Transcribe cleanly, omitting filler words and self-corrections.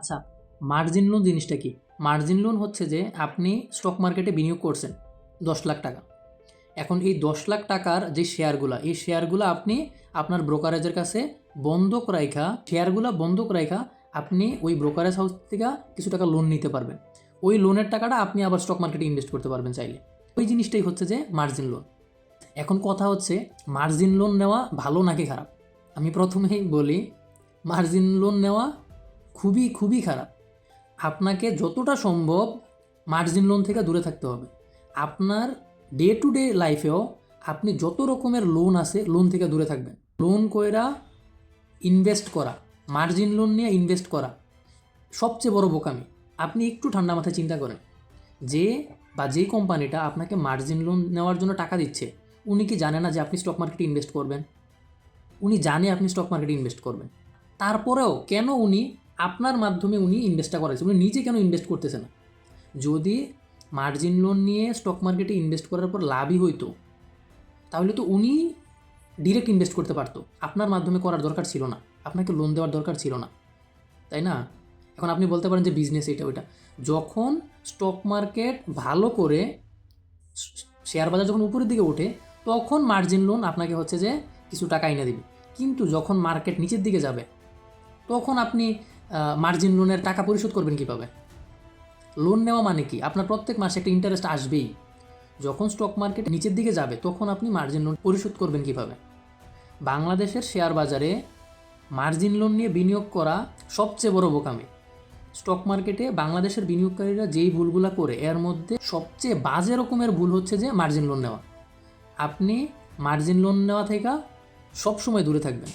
আচ্ছা, margin loan জিনিসটা কি? মার্জিন লোন হচ্ছে যে আপনি স্টক মার্কেটে বিনিয়োগ করছেন ১০ লাখ টাকা। এখন এই ১০ লাখ টাকার যে শেয়ারগুলা, এই শেয়ারগুলা আপনি আপনার ব্রোকারেজের কাছে বন্ধক রাইখা, শেয়ারগুলা বন্ধক রাইখা আপনি ওই ব্রোকারেজ হাউস থেকে কিছু টাকা লোন নিতে পারবেন। ওই লোনের টাকাটা আপনি আবার স্টক মার্কেটে ইনভেস্ট করতে পারবেন চাইলে। ওই জিনিসটাই হচ্ছে যে মার্জিন লোন। এখন কথা হচ্ছে মার্জিন লোন নেওয়া ভালো নাকি খারাপ? আমি প্রথমেই বলি মার্জিন লোন নেওয়া খুবই খুবই খারাপ। আপনাকে যতটা সম্ভব মার্জিন লোন থেকে দূরে থাকতে হবে। আপনার ডে টু ডে লাইফেও আপনি যত রকমের লোন আছে লোন থেকে দূরে থাকবেন। লোন কইরা ইনভেস্ট করা, মার্জিন লোন নিয়ে ইনভেস্ট করা সবচেয়ে বড় বোকামি। আপনি একটু ঠান্ডা মাথায় চিন্তা করেন, যে কোম্পানিটা আপনাকে মার্জিন লোন নেওয়ার জন্য টাকা দিচ্ছে, উনি কি জানে না যে আপনি স্টক মার্কেটে ইনভেস্ট করবেন? উনি জানে আপনি স্টক মার্কেটে ইনভেস্ট করবেন, তারপরেও কেন উনি আপনার মাধ্যমে ইনভেস্টটা করাইছে? উনি নিজে কেন ইনভেস্ট করতেছে না? যদি মার্জিন লোন নিয়ে স্টক মার্কেটে ইনভেস্ট করার পর লাভই হইতো, তাহলে তো উনি ডিরেক্ট ইনভেস্ট করতে পারতো, আপনার মাধ্যমে করার দরকার ছিল না, আপনাকে লোন দেওয়ার দরকার ছিল না, তাই না? এখন আপনি বলতে পারেন যে বিজনেস এটা ওইটা। যখন স্টক মার্কেট ভালো করে, শেয়ার বাজার যখন উপরের দিকে ওঠে, তখন মার্জিন লোন আপনাকে হচ্ছে যে কিছু টাকা এনে দিবে। কিন্তু যখন মার্কেট নিচের দিকে যাবে, তখন আপনি মার্জিন লোনের টাকা পরিশোধ করবেন কীভাবে? লোন নেওয়া মানে কি? আপনার প্রত্যেক মাসে একটা ইন্টারেস্ট আসবেই। যখন স্টক মার্কেট নিচের দিকে যাবে, তখন আপনি মার্জিন লোন পরিশোধ করবেন কীভাবে? বাংলাদেশের শেয়ার বাজারে মার্জিন লোন নিয়ে বিনিয়োগ করা সবচেয়ে বড় বোকামি। স্টক মার্কেটে বাংলাদেশের বিনিয়োগকারীরা যেই ভুলগুলো করে, এর মধ্যে সবচেয়ে বাজে রকমের ভুল হচ্ছে যে মার্জিন লোন নেওয়া। আপনি মার্জিন লোন নেওয়া থেকে সবসময় দূরে থাকবেন।